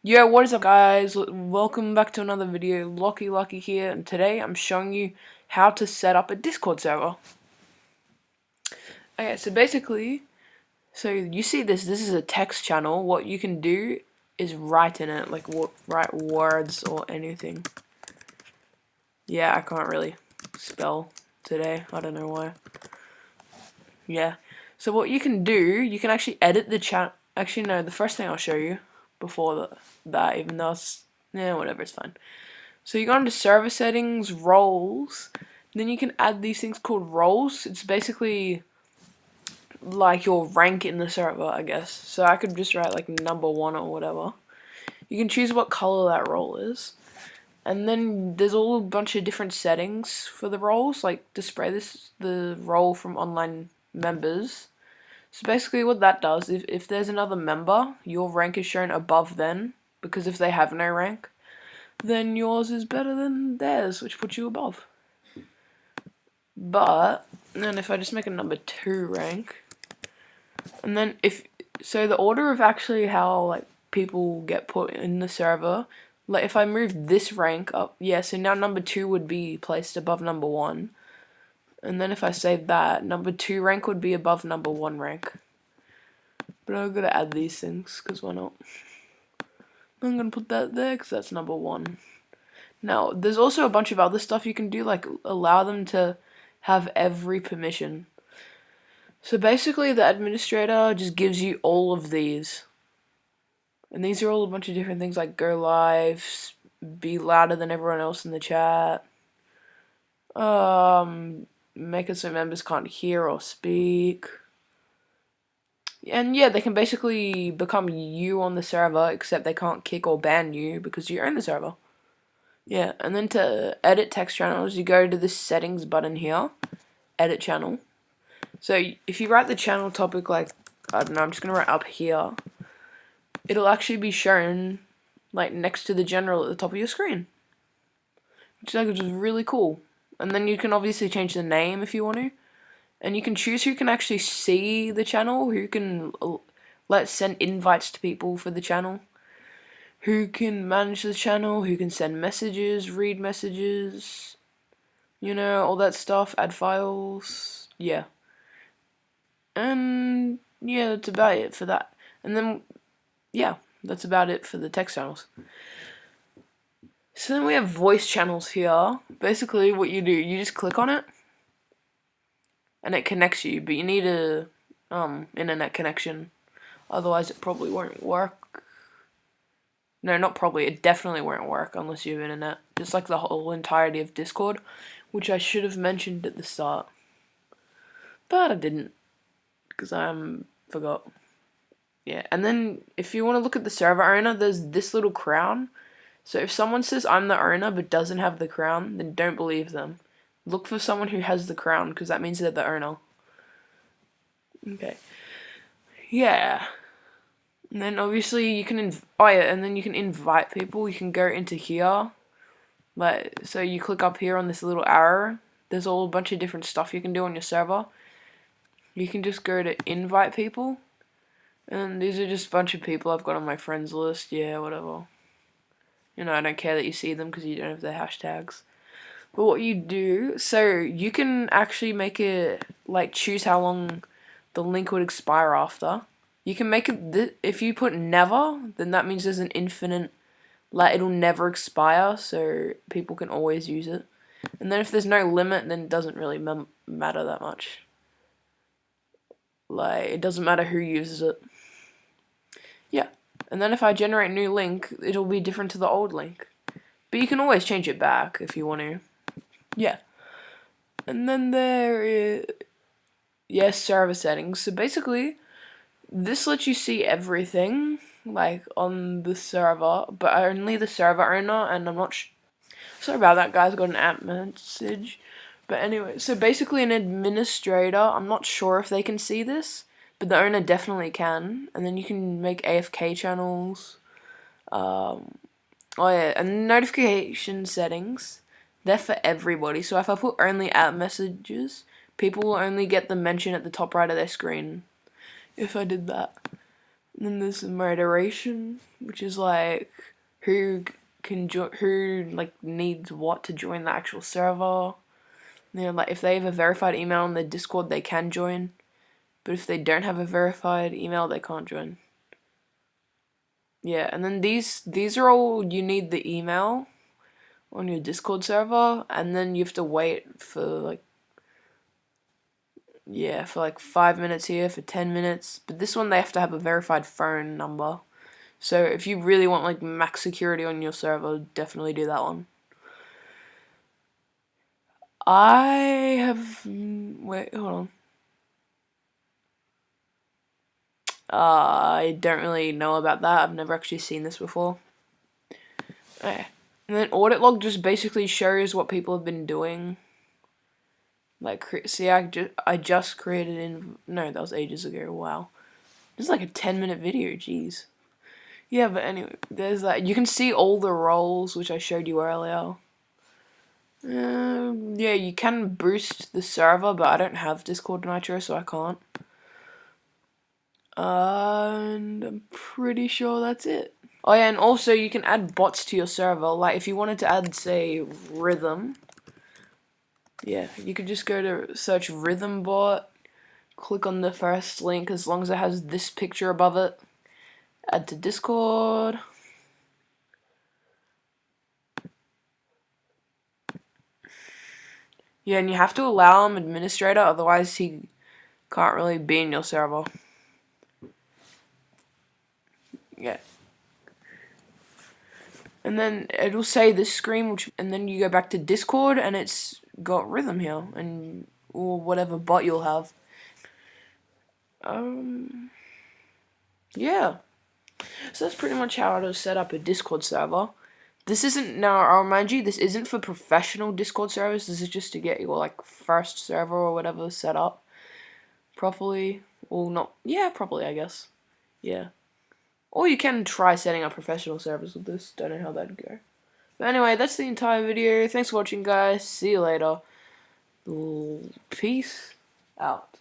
Yo, what is up guys? Welcome back to another video. Lucky here, and today I'm showing you how to set up a Discord server. Okay, so basically, you see this is a text channel. What you can do is write in it, like write words or anything. Yeah, I can't really spell today. I don't know why. Yeah. So what you can do, you can actually edit the chat. Actually, no, the first thing I'll show you before that, even though it's, whatever, it's fine. So you go into server settings, roles, then you can add these things called roles. It's basically like your rank in the server, I guess. So I could just write like number 1 or whatever. You can choose what color that role is. And then there's all a bunch of different settings for the roles, like display the role from online members. So basically what that does, if there's another member, your rank is shown above them, because if they have no rank, then yours is better than theirs, which puts you above. But then if I just make a number 2 rank, and then so the order of actually how like people get put in the server, like if I move this rank up, yeah, so now number 2 would be placed above number 1. And then if I save that, number 2 rank would be above number 1 rank. But I'm gonna add these things, because why not? I'm gonna put that there, because that's number 1. Now, there's also a bunch of other stuff you can do, like allow them to have every permission. So basically, the administrator just gives you all of these. And these are all a bunch of different things like go live, be louder than everyone else in the chat, make it so members can't hear or speak. And yeah, they can basically become you on the server, except they can't kick or ban you because you own the server. Yeah, and then to edit text channels, you go to the settings button here, edit channel. So if you write the channel topic like, I don't know, I'm just going to write up here, it'll actually be shown like next to the general at the top of your screen. Which is really cool. And then you can obviously change the name if you want to. And you can choose who can actually see the channel, who can send invites to people for the channel, who can manage the channel, who can send messages, read messages, all that stuff, add files, yeah. And yeah, that's about it for that. And then, yeah, that's about it for the text channels. So then we have voice channels here. Basically what you do, you just click on it, and it connects you, but you need a internet connection. Otherwise it probably won't work. No, not probably, it definitely won't work unless you have internet. Just like the whole entirety of Discord, which I should have mentioned at the start. But I didn't, because I forgot. Yeah, and then if you want to look at the server owner, there's this little crown. So if someone says I'm the owner but doesn't have the crown, then don't believe them. Look for someone who has the crown, because that means they're the owner. Okay. Yeah. And then obviously you can and then you can invite people. You can go into here, so you click up here on this little arrow. There's all a bunch of different stuff you can do on your server. You can just go to invite people, and these are just a bunch of people I've got on my friends list. Yeah, whatever. I don't care that you see them because you don't have their hashtags. But what you do, so you can actually make it choose how long the link would expire after. You can make it, if you put never, then that means there's an infinite, it'll never expire, so people can always use it. And then if there's no limit, then it doesn't really matter that much. It doesn't matter who uses it. Yeah. And then if I generate a new link, it'll be different to the old link. But you can always change it back if you want to. Yeah. And then there is, yes, server settings. So basically, this lets you see everything, on the server, but only the server owner, and I'm not sorry about that, guys, got an app message. But anyway, so basically an administrator, I'm not sure if they can see this, but the owner definitely can. And then you can make AFK channels. Oh yeah, and notification settings, they're for everybody. So if I put only app messages, people will only get the mention at the top right of their screen. If I did that. And then there's moderation, which is like who who like needs what to join the actual server. You know, like if they have a verified email on their Discord, they can join. But if they don't have a verified email, they can't join. Yeah, and then these are all you need the email on your Discord server, and then you have to wait for like, yeah, for like 5 minutes here, for 10 minutes. But this one they have to have a verified phone number. So if you really want like max security on your server, definitely do that one. I have wait, hold on. I don't really know about that. I've never actually seen this before. Okay. And then audit log just basically shows what people have been doing. Like, see, I just created no, that was ages ago. Wow, this is like a 10-minute video. Jeez. Yeah, but anyway, there's that. You can see all the roles which I showed you earlier. Yeah, you can boost the server, but I don't have Discord Nitro, so I can't. And I'm pretty sure that's it. Oh yeah, and also you can add bots to your server. Like if you wanted to add, say, Rhythm. Yeah, you could just go to search Rhythm bot, click on the first link as long as it has this picture above it. Add to Discord. Yeah, and you have to allow him administrator, otherwise he can't really be in your server. Yeah. And then it'll say this screen, and then you go back to Discord, and it's got Rhythm here, and or whatever bot you'll have. Yeah. So that's pretty much how to set up a Discord server. This isn't, now I'll remind you, this isn't for professional Discord servers. This is just to get your like first server or whatever set up properly. Well, not, yeah, properly, I guess. Yeah. Or you can try setting up professional servers with this. Don't know how that'd go. But anyway, that's the entire video. Thanks for watching, guys. See you later. Peace out.